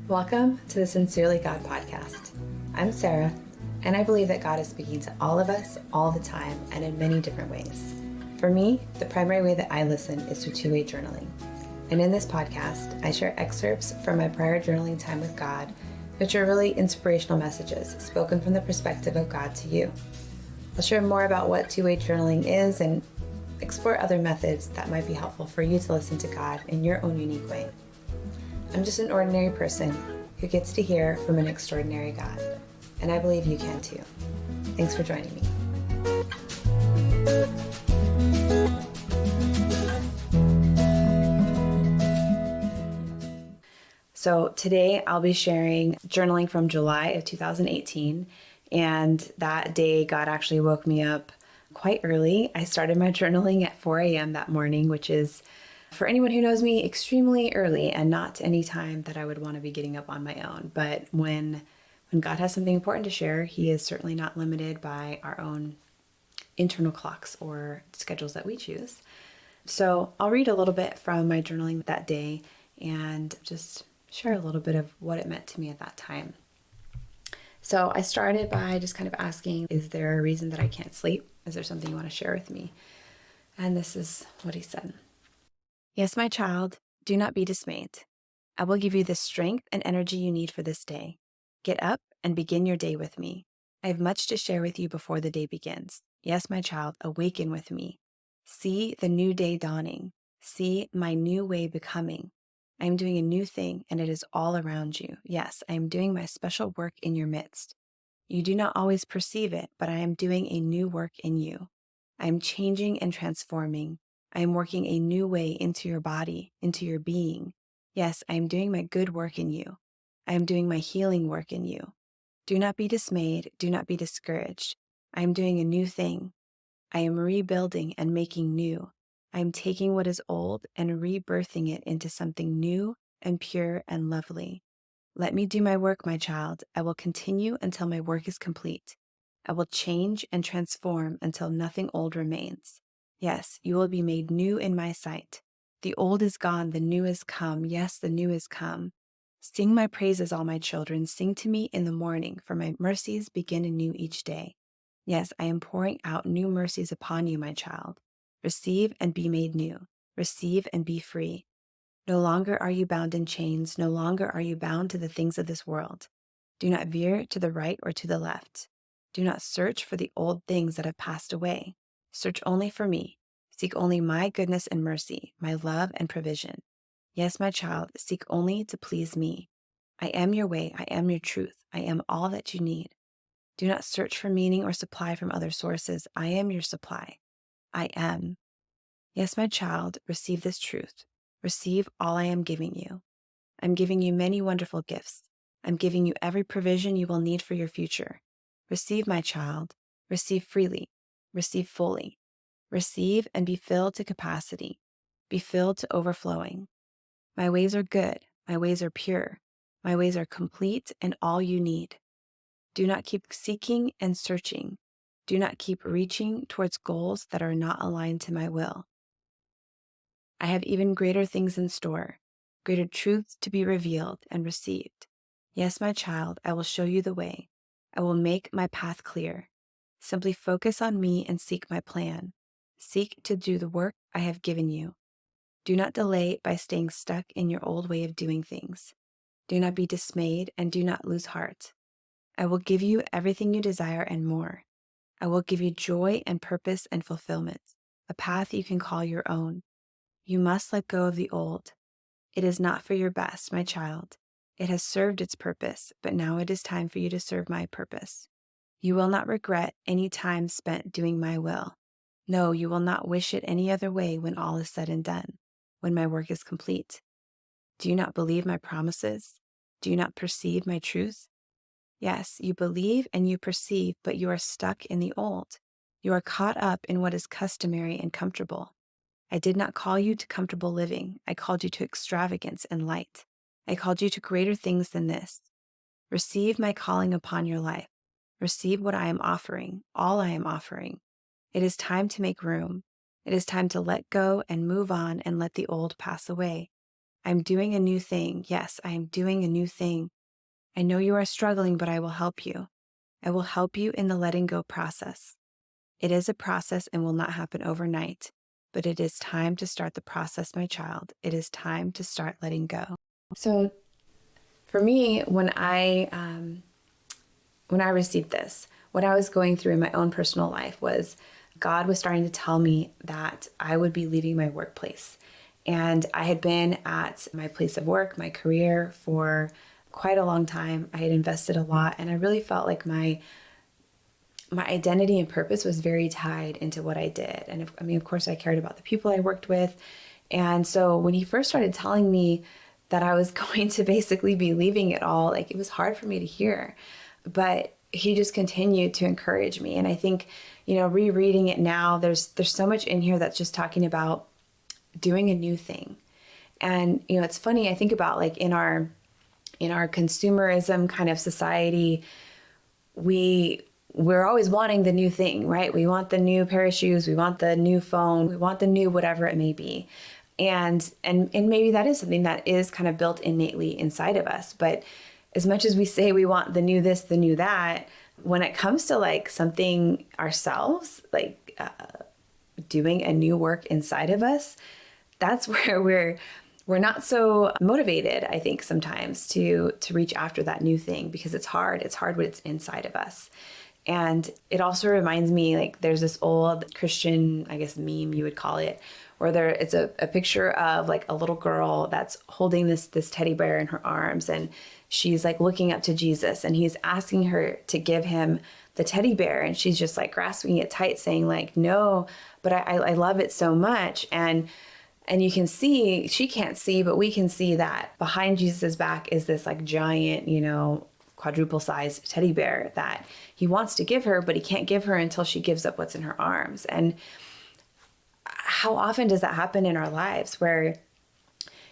Welcome to the Sincerely God podcast. I'm Sarah, and I believe that God is speaking to all of us all the time and in many different ways. For me, the primary way that I listen is through two-way journaling. And in this podcast, I share excerpts from my prior journaling time with God, which are really inspirational messages spoken from the perspective of God to you. I'll share more about what two-way journaling is and explore other methods that might be helpful for you to listen to God in your own unique way. I'm just an ordinary person who gets to hear from an extraordinary God, and I believe you can too. Thanks for joining me. So today I'll be sharing journaling from July of 2018, and that day God actually woke me up quite early. I started my journaling at 4 a.m. that morning, which is, for anyone who knows me, extremely early and not any time that I would want to be getting up on my own. But when God has something important to share, He is certainly not limited by our own internal clocks or schedules that we choose. So I'll read a little bit from my journaling that day and just share a little bit of what it meant to me at that time. So I started by just kind of asking, is there a reason that I can't sleep? Is there something you want to share with me? And this is what he said. Yes, my child, do not be dismayed. I will give you the strength and energy you need for this day. Get up and begin your day with me. I have much to share with you before the day begins. Yes, my child, awaken with me. See the new day dawning. See my new way becoming. I am doing a new thing, and it is all around you. Yes, I am doing my special work in your midst. You do not always perceive it, but I am doing a new work in you. I am changing and transforming. I am working a new way into your body, into your being. Yes, I am doing my good work in you. I am doing my healing work in you. Do not be dismayed. Do not be discouraged. I am doing a new thing. I am rebuilding and making new. I am taking what is old and rebirthing it into something new and pure and lovely. Let me do my work, my child. I will continue until my work is complete. I will change and transform until nothing old remains. Yes, you will be made new in my sight. The old is gone, the new is come. Yes, the new is come. Sing my praises, all my children. Sing to me in the morning, for my mercies begin anew each day. Yes, I am pouring out new mercies upon you, my child. Receive and be made new. Receive and be free. No longer are you bound in chains. No longer are you bound to the things of this world. Do not veer to the right or to the left. Do not search for the old things that have passed away. Search only for me. Seek only my goodness and mercy, my love and provision. Yes, my child, seek only to please me. I am your way. I am your truth. I am all that you need. Do not search for meaning or supply from other sources. I am your supply. I am. Yes, my child, receive this truth. Receive all I am giving you. I'm giving you many wonderful gifts. I'm giving you every provision you will need for your future. Receive, my child. Receive freely. Receive fully. Receive and be filled to capacity. Be filled to overflowing. My ways are good. My ways are pure. My ways are complete and all you need. Do not keep seeking and searching. Do not keep reaching towards goals that are not aligned to my will. I have even greater things in store, greater truths to be revealed and received. Yes, my child, I will show you the way. I will make my path clear. Simply focus on me and seek my plan. Seek to do the work I have given you. Do not delay by staying stuck in your old way of doing things. Do not be dismayed and do not lose heart. I will give you everything you desire and more. I will give you joy and purpose and fulfillment, a path you can call your own. You must let go of the old. It is not for your best, my child. It has served its purpose, but now it is time for you to serve my purpose. You will not regret any time spent doing my will. No, you will not wish it any other way when all is said and done, when my work is complete. Do you not believe my promises? Do you not perceive my truth? Yes, you believe and you perceive, but you are stuck in the old. You are caught up in what is customary and comfortable. I did not call you to comfortable living. I called you to extravagance and light. I called you to greater things than this. Receive my calling upon your life. Receive what I am offering, all I am offering. It is time to make room. It is time to let go and move on and let the old pass away. I'm doing a new thing. Yes, I am doing a new thing. I know you are struggling, but I will help you. I will help you in the letting go process. It is a process and will not happen overnight, but it is time to start the process, my child. It is time to start letting go. So for me, when I received this, what I was going through in my own personal life was God was starting to tell me that I would be leaving my workplace. And I had been at my place of work, my career, for quite a long time. I had invested a lot, and I really felt like my identity and purpose was very tied into what I did. And of course, I cared about the people I worked with. And so when he first started telling me that I was going to basically be leaving it all, like, it was hard for me to hear. But he just continued to encourage me. And I think, rereading it now, there's so much in here that's just talking about doing a new thing. And, it's funny, I think about, like, in our consumerism kind of society, we're always wanting the new thing, right? We want the new pair of shoes, we want the new phone, we want the new whatever it may be. And maybe that is something that is kind of built innately inside of us. But as much as we say we want the new this, the new that, when it comes to like something ourselves, like doing a new work inside of us, that's where we're not so motivated, I think, sometimes to reach after that new thing, because it's hard. It's hard when it's inside of us. And it also reminds me, like, there's this old Christian, I guess, meme you would call it, where it's a picture of like a little girl that's holding this teddy bear in her arms, and she's like looking up to Jesus, and he's asking her to give him the teddy bear, and she's just like grasping it tight, saying like, no, but I love it so much. And you can see, she can't see, but we can see that behind Jesus's back is this like giant, quadruple sized teddy bear that he wants to give her, but he can't give her until she gives up what's in her arms. And how often does that happen in our lives, where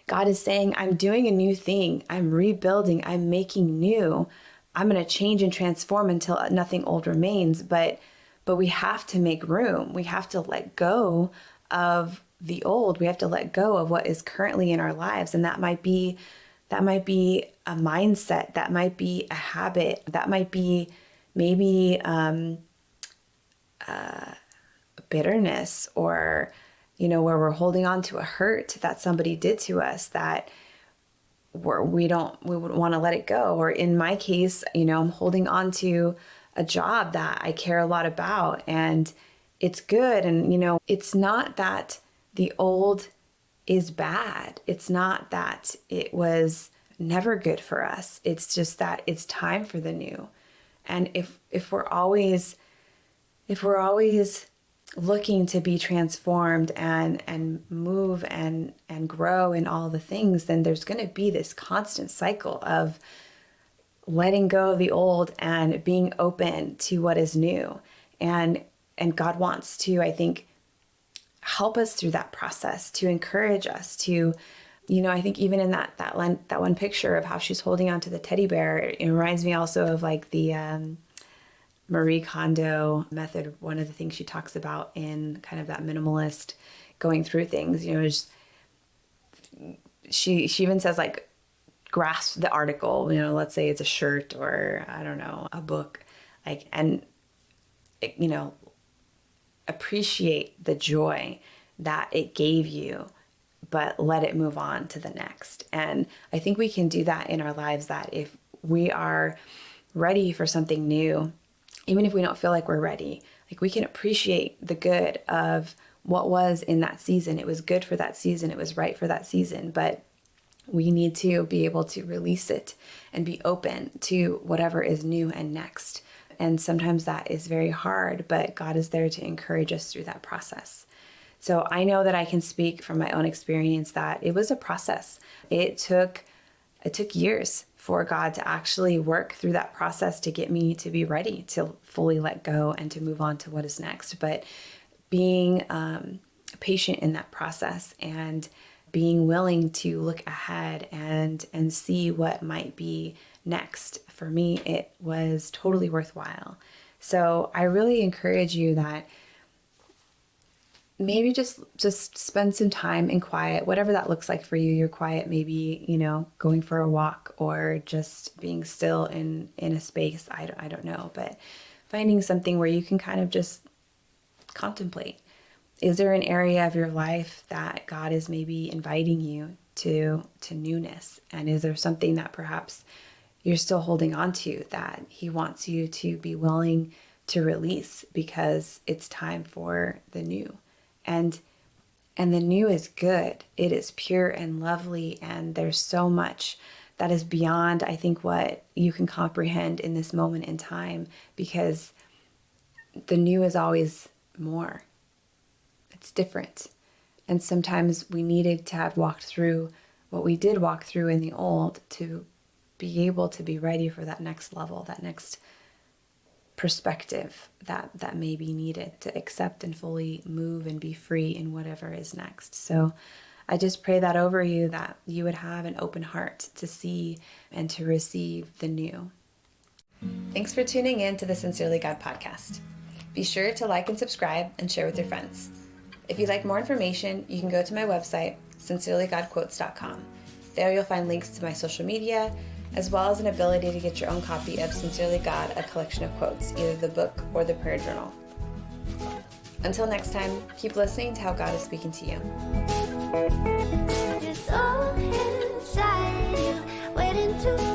God is saying, I'm doing a new thing, I'm rebuilding, I'm making new, I'm going to change and transform until nothing old remains. But we have to make room. We have to let go of the old. We have to let go of what is currently in our lives. And that might be a mindset, that might be a habit, that might be maybe bitterness, or where we're holding on to a hurt that somebody did to us that we wouldn't want to let it go. Or in my case, I'm holding on to a job that I care a lot about, and it's good. And, it's not that the old is bad. It's not that it was never good for us. It's just that it's time for the new. And if we're always looking to be transformed and move and grow in all the things, then there's going to be this constant cycle of letting go of the old and being open to what is new. And God wants to, I think, help us through that process, to encourage us to, I think even in that one picture of how she's holding on to the teddy bear, it reminds me also of like the Marie Kondo method. One of the things she talks about in kind of that minimalist going through things, just, she even says, like, grasp the article, let's say it's a shirt or, I don't know, a book, like, and, appreciate the joy that it gave you, but let it move on to the next. And I think we can do that in our lives, that if we are ready for something new, even if we don't feel like we're ready, like, we can appreciate the good of what was in that season. It was good for that season. It was right for that season, but we need to be able to release it and be open to whatever is new and next. And sometimes that is very hard, but God is there to encourage us through that process. So I know that I can speak from my own experience that it was a process. It took years for God to actually work through that process to get me to be ready to fully let go and to move on to what is next. But being patient in that process and being willing to look ahead and see what might be next, for me, it was totally worthwhile. So I really encourage you that maybe just spend some time in quiet, whatever that looks like for you. Your quiet, maybe, going for a walk or just being still in a space. I don't know, but finding something where you can kind of just contemplate. Is there an area of your life that God is maybe inviting you to newness? And is there something that perhaps you're still holding on to that he wants you to be willing to release because it's time for the new? And the new is good. It is pure and lovely, and there's so much that is beyond, I think, what you can comprehend in this moment in time, because the new is always more. It's different. And sometimes we needed to have walked through what we did walk through in the old to be able to be ready for that next level, that next perspective that may be needed to accept and fully move and be free in whatever is next. So I just pray that over you, that you would have an open heart to see and to receive the new. Thanks for tuning in to the Sincerely God podcast. Be sure to like and subscribe and share with your friends. If you'd like more information, you can go to my website, sincerelygodquotes.com. There you'll find links to my social media, as well as an ability to get your own copy of Sincerely God, a collection of quotes, either the book or the prayer journal. Until next time, keep listening to how God is speaking to you. It's all inside you, waiting to